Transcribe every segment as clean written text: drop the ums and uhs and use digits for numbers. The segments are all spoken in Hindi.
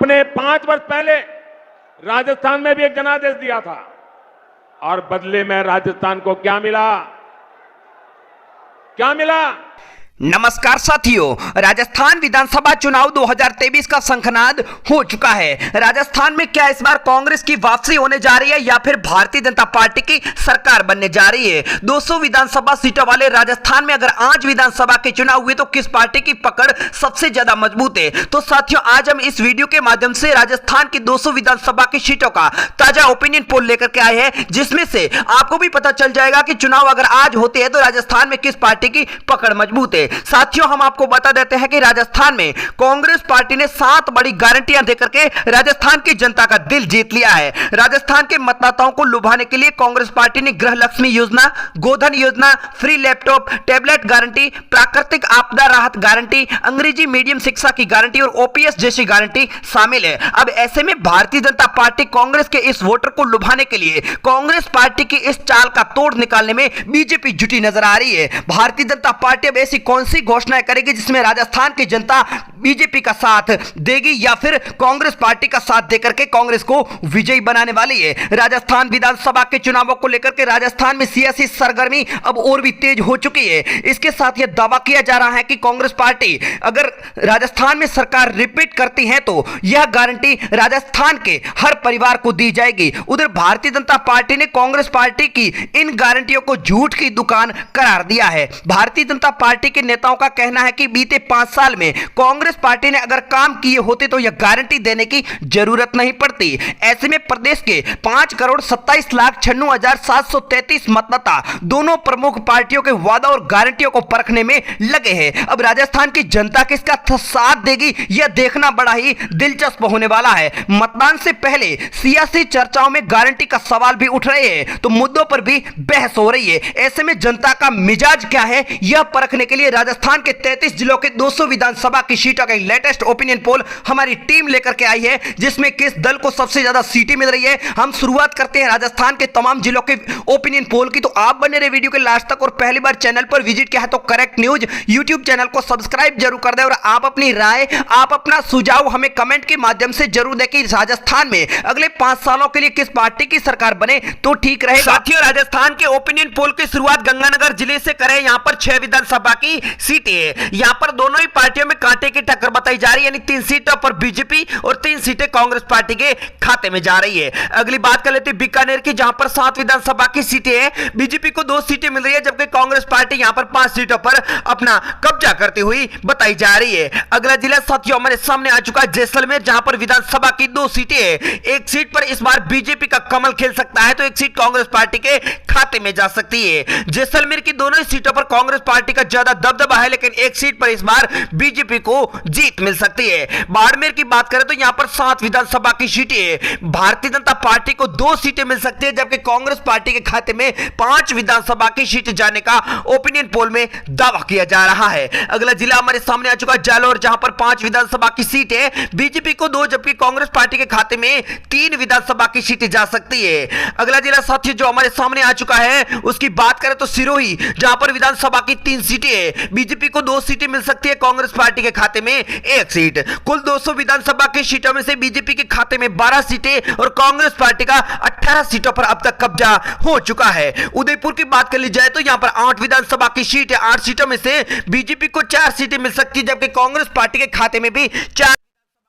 आपने 5 वर्ष पहले राजस्थान में भी एक जनादेश दिया था और बदले में राजस्थान को क्या मिला? क्या मिला? नमस्कार साथियों, राजस्थान विधानसभा चुनाव 2023 का शंखनाद हो चुका है। राजस्थान में क्या इस बार कांग्रेस की वापसी होने जा रही है या फिर भारतीय जनता पार्टी की सरकार बनने जा रही है? 200 विधानसभा सीटों वाले राजस्थान में अगर आज विधानसभा के चुनाव हुए तो किस पार्टी की पकड़ सबसे ज्यादा मजबूत है? तो साथियों, आज हम इस वीडियो के माध्यम से राजस्थान की 200 विधानसभा की सीटों का ताजा ओपिनियन पोल लेकर के आए हैं, जिसमें से आपको भी पता चल जाएगा कि चुनाव अगर आज होते हैं तो राजस्थान में किस पार्टी की पकड़ मजबूत है। साथियों, हम आपको बता देते हैं कि राजस्थान में कांग्रेस पार्टी ने 7 बड़ी गारंटियां देकर के राजस्थान की जनता का दिल जीत लिया है। राजस्थान के मतदाताओं को लुभाने के लिए कांग्रेस पार्टी ने गृह लक्ष्मी योजना, गोधन योजना, फ्री लैपटॉप, टैबलेट गारंटी, प्राकृतिक आपदा राहत गारंटी, अंग्रेजी मीडियम शिक्षा की गारंटी और ओपीएस जैसी गारंटी शामिल है। अब ऐसे में भारतीय जनता पार्टी कांग्रेस के इस वोटर को लुभाने के लिए कांग्रेस पार्टी की इस चाल का तोड़ निकालने में बीजेपी जुटी नजर आ रही है। भारतीय जनता पार्टी अब ऐसी कौन सी घोषणाएं करेगी जिसमें राजस्थान की जनता बीजेपी का साथ देगी या फिर कांग्रेस पार्टी का साथ देकर के कांग्रेस को विजयी बनाने वाली है? राजस्थान विधानसभा के चुनावों को लेकर के राजस्थान में सियासी सरगर्मी अब और भी तेज हो चुकी है। इसके साथ यह दावा किया जा रहा है कि कांग्रेस पार्टी अगर राजस्थान में सरकार रिपीट करती है तो यह गारंटी राजस्थान के हर परिवार को दी जाएगी। उधर भारतीय जनता पार्टी ने कांग्रेस पार्टी की इन गारंटियों को झूठ की दुकान करार दिया है। भारतीय जनता पार्टी के नेताओं का कहना है कि बीते 5 साल में कांग्रेस पार्टी ने अगर काम किए होते तो यह गारंटी देने की जरूरत नहीं पड़ती। ऐसे में प्रदेश के 5,27,96,733 मतदाता दोनों प्रमुख पार्टियों के वादा और गारंटियों को परखने में लगे हैं। अब राजस्थान की जनता किसका साथ देगी यह देखना बड़ा ही दिलचस्प होने वाला है। मतदान से पहले सियासी चर्चाओं में गारंटी का सवाल भी उठ रहे हैं तो मुद्दों पर भी बहस हो रही है। ऐसे में जनता का मिजाज क्या है यह परखने के लिए राजस्थान के 33 जिलों के 200 विधानसभा की सीटों का लेटेस्ट ओपिनियन पोल हमारी टीम लेकर के आई है, जिसमें किस दल को सबसे ज्यादा सीटें मिल रही है। हम शुरुआत करते हैं राजस्थान के तमाम जिलों के ओपिनियन पोल की। तो आप बने रहे वीडियो के लास्ट तक और पहली बार चैनल पर विजिट किया है तो करेक्ट न्यूज यूट्यूब चैनल को सब्सक्राइब जरूर कर दे और आप अपनी राय, आप अपना सुझाव हमें कमेंट के माध्यम से जरूर दें कि राजस्थान में अगले 5 सालों के लिए किस पार्टी की सरकार बने तो ठीक रहेगा। साथियों, राजस्थान के ओपिनियन पोल की शुरुआत गंगानगर जिले से करें। यहां पर 6 विधानसभा की सीटें हैं। यहां पर दोनों ही पार्टियों में कांटे की टक्कर बताई जा रही है, यानी 3 सीटों पर बीजेपी और 3 सीटें कांग्रेस पार्टी के खाते में जा रही है। अगली बात कर लेते हैं बीकानेर की, जहां पर 7 विधानसभा की सीटें हैं। बीजेपी को 2 सीटें मिल रही है जबकि कांग्रेस पार्टी यहां पर 5 सीटों पर अपना कब्जा करती हुई बताई जा रही है। अगला जिला साथियों हमारे सामने आ चुका है जैसलमेर, जहां पर विधानसभा की 2 सीटें हैं। एक सीट पर इस बार बीजेपी का कमल खिल सकता है तो एक सीट कांग्रेस पार्टी के खाते में जा सकती है। जैसलमेर की दोनों ही सीटों पर कांग्रेस पार्टी का ज्यादा दबदबा है, लेकिन एक सीट पर इस बार बीजेपी को जीत मिल सकती है। बाड़मेर की बात करें तो यहां पर 7 विधानसभा की सीटें हैं। भारतीय जनता पार्टी को 2 सीटें मिल सकती है जबकि कांग्रेस पार्टी के खाते में 5 विधानसभा की सीटें जाने का ओपिनियन पोल में दावा किया जा रहा है। अगला जिला हमारे सामने आ चुका है जालोर, जहां पर 5 विधानसभा की सीटें हैं। बीजेपी को 2 जबकि कांग्रेस पार्टी के खाते में 3 विधानसभा की सीटें जा सकती है। अगला जिला साथियों जो हमारे सामने आ चुका है उसकी बात करें तो सिरोही, जहां पर विधानसभा की 3 सीटें हैं। बीजेपी को 2 सीटें मिल सकती है, कांग्रेस पार्टी के खाते में 1 सीट। कुल 200 विधानसभा की सीटों में से बीजेपी के खाते में 12 सीटें और कांग्रेस पार्टी का 18 सीटों पर अब तक कब्जा हो चुका है। उदयपुर की बात कर ली जाए तो यहां पर 8 विधानसभा की सीट है। 8 सीटों में से बीजेपी को 4 सीटें मिल सकती है जबकि कांग्रेस पार्टी के खाते में भी 4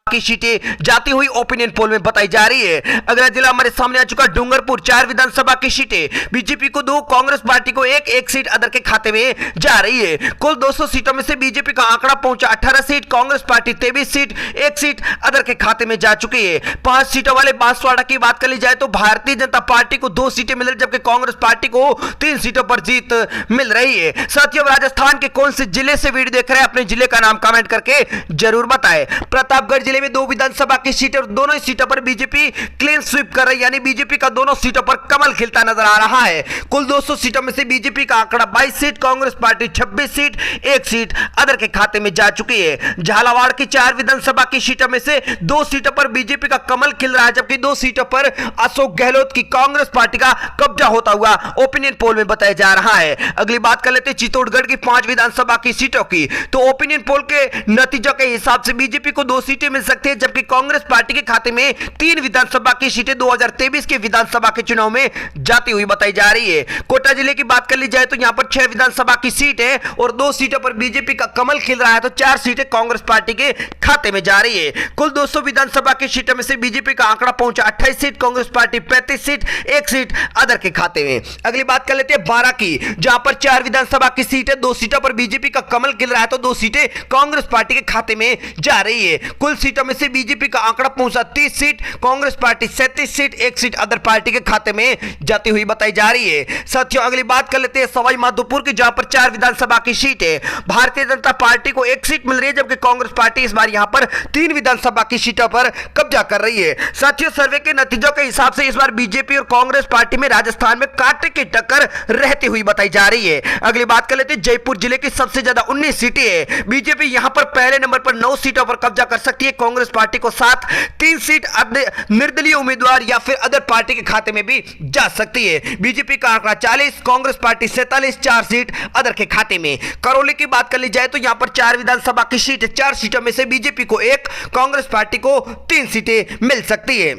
की सीटें जाती हुई ओपिनियन पोल में बताई जा रही है। अगला जिला हमारे सामने आ चुका डूंगरपुर, 4 विधानसभा की सीटें, बीजेपी को 2, कांग्रेस पार्टी को 1 सीट अदर के खाते में जा रही है। कुल 200 सीटों में से बीजेपी का आंकड़ा पहुंचा 18 seat, Congress party 23 seat, 1 seat other के खाते में जा चुकी है। 5 सीटों वाले बांसवाड़ा की बात कर ली जाए तो भारतीय जनता पार्टी को 2 सीटें मिल रही जबकि कांग्रेस पार्टी को 3 सीटों पर जीत मिल रही है। साथियों, राजस्थान के कौन से जिले से वीडियो देख रहे हैं अपने जिले का नाम कमेंट करके जरूर बताएं। प्रतापगढ़ जिले में 2 विधानसभा की सीटें और दोनों ही सीटों पर बीजेपी क्लीन स्वीप कर रही है, यानी बीजेपी का दोनों सीटों पर कमल खिलता नजर आ रहा है। कुल 200 सीटों में से बीजेपी का आंकड़ा 22 seat, Congress party 26 seat, 1 seat other के खाते में जा चुकी है। झालावाड़ की 4 विधानसभा की सीटों में से 2 सीटों पर बीजेपी का कमल खिल रहा है जबकि 2 सीटों पर अशोक गहलोत की कांग्रेस पार्टी का कब्जा होता हुआ ओपिनियन पोल में बताया जा रहा है। अगली बात कर लेते हैं चित्तौड़गढ़ की 5 विधानसभा की सीटों की, तो ओपिनियन पोल के नतीजों के हिसाब से बीजेपी को 2 सीटें मिल सकती है, जबकि कांग्रेस पार्टी के खाते में 3 विधानसभा की सीटें 2023 के विधानसभा के चुनाव में जाती हुई बताई जा रही है। कोटा जिले की बात कर ली जाए तो यहां पर 6 विधानसभा की सीट है और 2 सीटों पर बीजेपी का कमल खिल रहा है, तो 4 सीटें कांग्रेस पार्टी के खाते में जा रही है। कुल 200 विधानसभा की सीटों में से बीजेपी का आंकड़ा पहुंचा 28 seat, Congress party 35 seat, 1 seat other के खाते में। अगली बात कर लेते हैं 12 की, जहां पर 4 विधानसभा की सीट है, 2 सीटों पर बीजेपी का कमल खिल रहा है, तो 2 सीटें कांग्रेस पार्टी के खाते में जा रही है। कुल सीटों में से बीजेपी का आंकड़ा पहुंचा 30 seat, Congress party 37 seat, 1 seat other party के खाते में जाती हुई बताई जा रही है। साथियों अगली बात कर लेते हैं सवाई माधोपुर की, जहां पर 4 विधानसभा की सीट है, भारतीय जनता पार्टी को 1 सीट मिल रही है, जबकि कांग्रेस पार्टी इस बार यहां पर 3 विधानसभा की सीटों पर कब्जा कर रही है। साथियों सर्वे के नतीजों के हिसाब से इस बार बीजेपी और कांग्रेस पार्टी में राजस्थान में कांटे की टक्कर रहती हुई बताई जा रही है। अगली बात कर लेते हैं जयपुर जिले की सबसे ज्यादा 19 सीटें है, बीजेपी यहां पर पहले नंबर पर 9 सीटों पर कब्जा कर सकती है, कांग्रेस पार्टी को 7, 3 सीट निर्दलीय उम्मीदवार या फिर अदर पार्टी के खाते में भी जा सकती है। बीजेपी का आंकड़ा 40, कांग्रेस पार्टी 47, 4 सीट अदर के खाते में। करौली की बात कर ली जाए तो यहां पर 4 विधानसभा की सीट है, 4 सीटों में से बीजेपी को 1, कांग्रेस पार्टी को 3 सीटें मिल सकती है।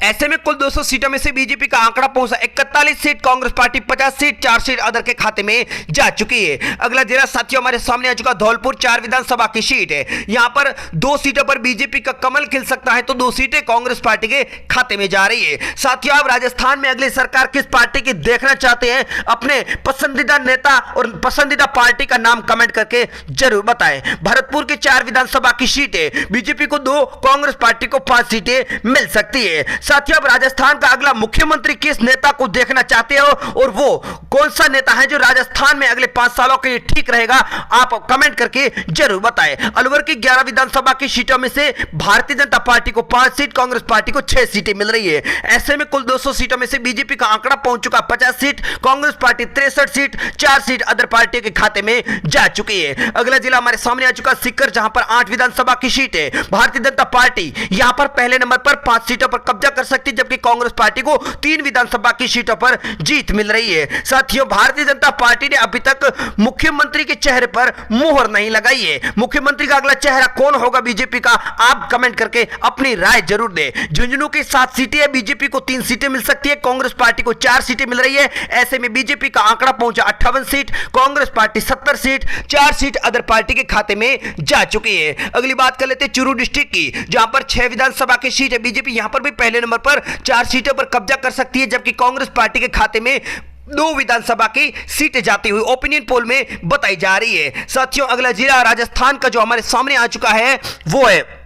ऐसे में कुल 200 सीटों में से बीजेपी का आंकड़ा पहुंचा 41 seat, Congress party 50 seat, 4 seat other के खाते में जा चुकी है। अगला जिला साथियों हमारे सामने आ चुका धौलपुर, 4 विधानसभा की सीट है, यहां पर 2 सीटों पर बीजेपी का कमल खिल सकता है, तो 2 सीटें कांग्रेस पार्टी के खाते में जा रही है। साथियों आप राजस्थान में अगली सरकार किस पार्टी की देखना चाहते हैं, अपने पसंदीदा नेता और पसंदीदा पार्टी का नाम कमेंट करके जरूर बताएं। भरतपुर की 4 विधानसभा की सीट है, बीजेपी को 2, कांग्रेस पार्टी को 5 सीटें मिल सकती है। साथियों अब राजस्थान का अगला मुख्यमंत्री किस नेता को देखना चाहते हो और वो कौन सा नेता है जो राजस्थान में अगले 5 सालों के लिए ठीक रहेगा, आप कमेंट करके जरूर बताएं। अलवर की 11 विधानसभा की सीटों में से भारतीय जनता पार्टी को 5 सीट, कांग्रेस पार्टी को 6 सीटें मिल रही है। ऐसे में कुल 200 सीटों में से बीजेपी का आंकड़ा पहुंच चुका 50 seat, Congress party 63 seat, 4 seat other party के खाते में जा चुकी है। अगला जिला हमारे सामने आ चुका सीकर, जहां पर 8 विधानसभा की सीट है, भारतीय जनता पार्टी यहां पर पहले नंबर पर 5 सीटों पर कब्जा कर सकती है, जबकि कांग्रेस पार्टी को 3 विधानसभा की सीटों पर जीत मिल रही है। साथियों भारतीय जनता पार्टी ने अभी तक मुख्यमंत्री के चेहरे पर मुहर नहीं लगाई है। मुख्यमंत्री का अगला चेहरा कौन होगा बीजेपी का, आप कमेंट करके अपनी राय जरूर दें। झुंझुनू की 7 सीटें है, बीजेपी को 3 सीटें मिल सकती है, कांग्रेस पार्टी को 4 सीटें मिल रही है। ऐसे में बीजेपी का आंकड़ा पहुंचा 58 seat, Congress party 70 seat, 4 seat other party के खाते में जा चुकी है। अगली बात कर लेते हैं चूरू डिस्ट्रिक्ट की, जहां पर 6 विधानसभा की सीट है, बीजेपी यहां पर भी पहले नंबर पर 4 सीटों पर कब्जा कर सकती है, जबकि कांग्रेस पार्टी के खाते में 2 विधानसभा की सीटें जाती हुई ओपिनियन पोल में बताई जा रही है। साथियों अगला जिला राजस्थान का जो हमारे सामने आ चुका है वो है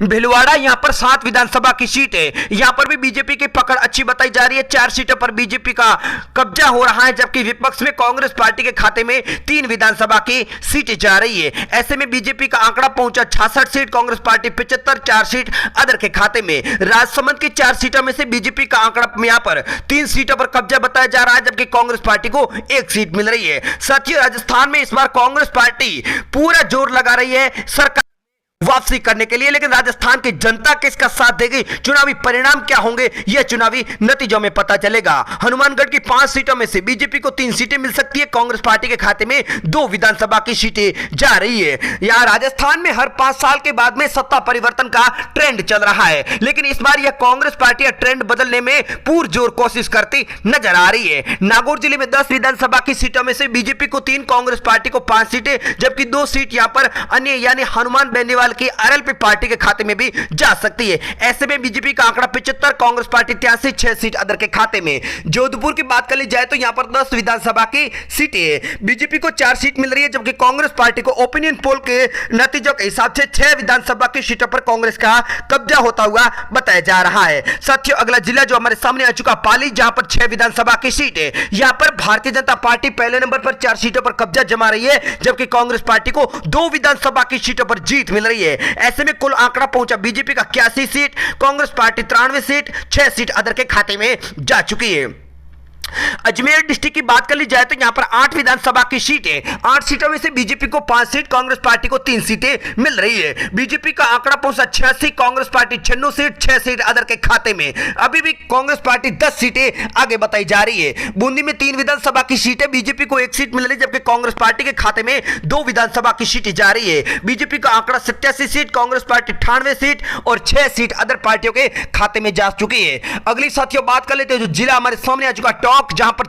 भिलवाड़ा, यहां पर 7 विधानसभा की सीट है, यहां पर भी बीजेपी की पकड़ अच्छी बताई जा रही है, 4 सीटों पर बीजेपी का कब्जा हो रहा है, जबकि विपक्ष में कांग्रेस पार्टी के खाते में 3 विधानसभा की सीटें जा रही है। ऐसे में बीजेपी का आंकड़ा पहुंचा 66 seat, Congress party 75, 4 seat other के खाते में। राजसमंद की 4 सीटों में से बीजेपी का आंकड़ा यहां पर 3 सीटों पर कब्जा बताया जा रहा है, जबकि कांग्रेस पार्टी को 1 सीट मिल रही है। साथियों राजस्थान में इस बार कांग्रेस पार्टी पूरा जोर लगा रही है सरकार वापसी करने के लिए, लेकिन राजस्थान की जनता किसका साथ देगी, चुनावी परिणाम क्या होंगे, यह चुनावी नतीजों में पता चलेगा। हनुमानगढ़ की 5 सीटों में से बीजेपी को 3 सीटें मिल सकती है, कांग्रेस पार्टी के खाते में 2 विधानसभा की सीटें जा रही है। यहां राजस्थान में हर 5 साल के बाद में सत्ता परिवर्तन का ट्रेंड चल रहा है, लेकिन इस बार यह कांग्रेस पार्टी ट्रेंड बदलने में पुरजोर कोशिश करती नजर आ रही है। नागौर जिले में 10 विधानसभा की सीटों में से बीजेपी को 3, कांग्रेस पार्टी को 5 सीटें, जबकि 2 सीट यहां पर अन्य यानी हनुमान बेनीवाल की आरएलपी पार्टी के खाते में भी जा सकती है। ऐसे में बीजेपी का आंकड़ा 75, कांग्रेस पार्टी 83, 6 सीट अदर के खाते में। जोधपुर की बात कर ली जाए तो यहां पर 10 विधानसभा की सीटें है, बीजेपी को 4 सीट मिल रही है, जबकि कांग्रेस पार्टी को ओपिनियन पोल के नतीजों के हिसाब से 6 विधानसभा की सीटों पर कांग्रेस का कब्जा होता हुआ बताया जा रहा है। साथियों अगला जिला जो हमारे सामने आ चुका पाली, जहां पर 6 विधानसभा की सीट है, यहां पर भारतीय जनता पार्टी पहले नंबर पर 4 सीटों पर कब्जा जमा रही है, जबकि कांग्रेस पार्टी को 2 विधानसभा की सीटों पर जीत मिल रही है। ऐसे में कुल आंकड़ा पहुंचा बीजेपी का 81 seat, Congress party 93 seat, 6 seat other के खाते में जा चुकी है। अजमेर डिस्ट्रिक्ट की बात कर ली जाए तो यहां पर 8 विधानसभा की सीटें, 8 सीटों में से बीजेपी को 5 सीट, कांग्रेस पार्टी को 3 सीटें मिल रही है। बीजेपी का आंकड़ा पहुंचा 86, Congress party 96 seat, 6 seat other के खाते में। अभी भी कांग्रेस पार्टी 10 सीटें आगे बताई जा रही है। बूंदी में 3 विधानसभा की सीटें, बीजेपी को 1 सीट मिल रही है, जबकि कांग्रेस पार्टी के खाते में 2 विधानसभा की सीटें जा रही है। बीजेपी का आंकड़ा 87 सीट, कांग्रेस पार्टी 98 सीट और 6 सीट अदर पार्टियों के खाते में जा चुकी है। अगली साथियों बात कर लेते हैं जो जिला हमारे सामने आ चुका टॉप, जहां पर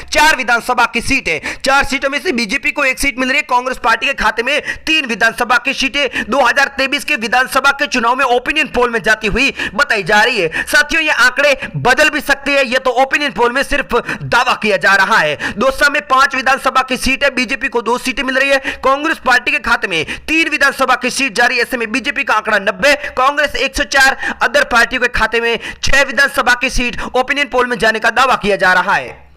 4 विधानसभा की सीट है। 4 सीटों में से बीजेपी को 1 सीट मिल रही है, कांग्रेस पार्टी के खाते में 3 विधानसभा की सीटें 2023 के विधानसभा के चुनाव में ओपिनियन पोल में जाती हुई बताई जा रही है। साथियों ये आंकड़े बदल भी सकते हैं, ये तो ओपिनियन पोल में सिर्फ दावा किया जा रहा है। दौसा में 5 विधानसभा की सीट है, बीजेपी को 2 सीटें मिल रही है, कांग्रेस पार्टी के खाते में 3 विधानसभा की सीट जा रही है। ऐसे में बीजेपी का आंकड़ा 90, कांग्रेस 104, अदर पार्टियों के खाते में 6 विधानसभा की सीट ओपिनियन पोल में जाने का दावा किया जा रहा है।